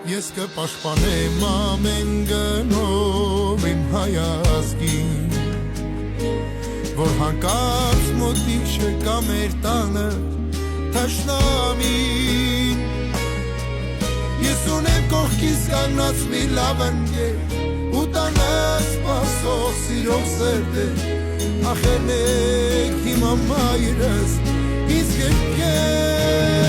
Ես կպաշտպանեմ ամեն գնով իմ հայազգին, որ հանկարծ մոտիկ չկա մեր տանը թշնամին։ Ես ունեմ կողքիս կանգնած մի լավ ընկեր, ու տանը սպասող սիրող սերտ է, ախր մեկ հիմա մայրս ինձ կերկեր։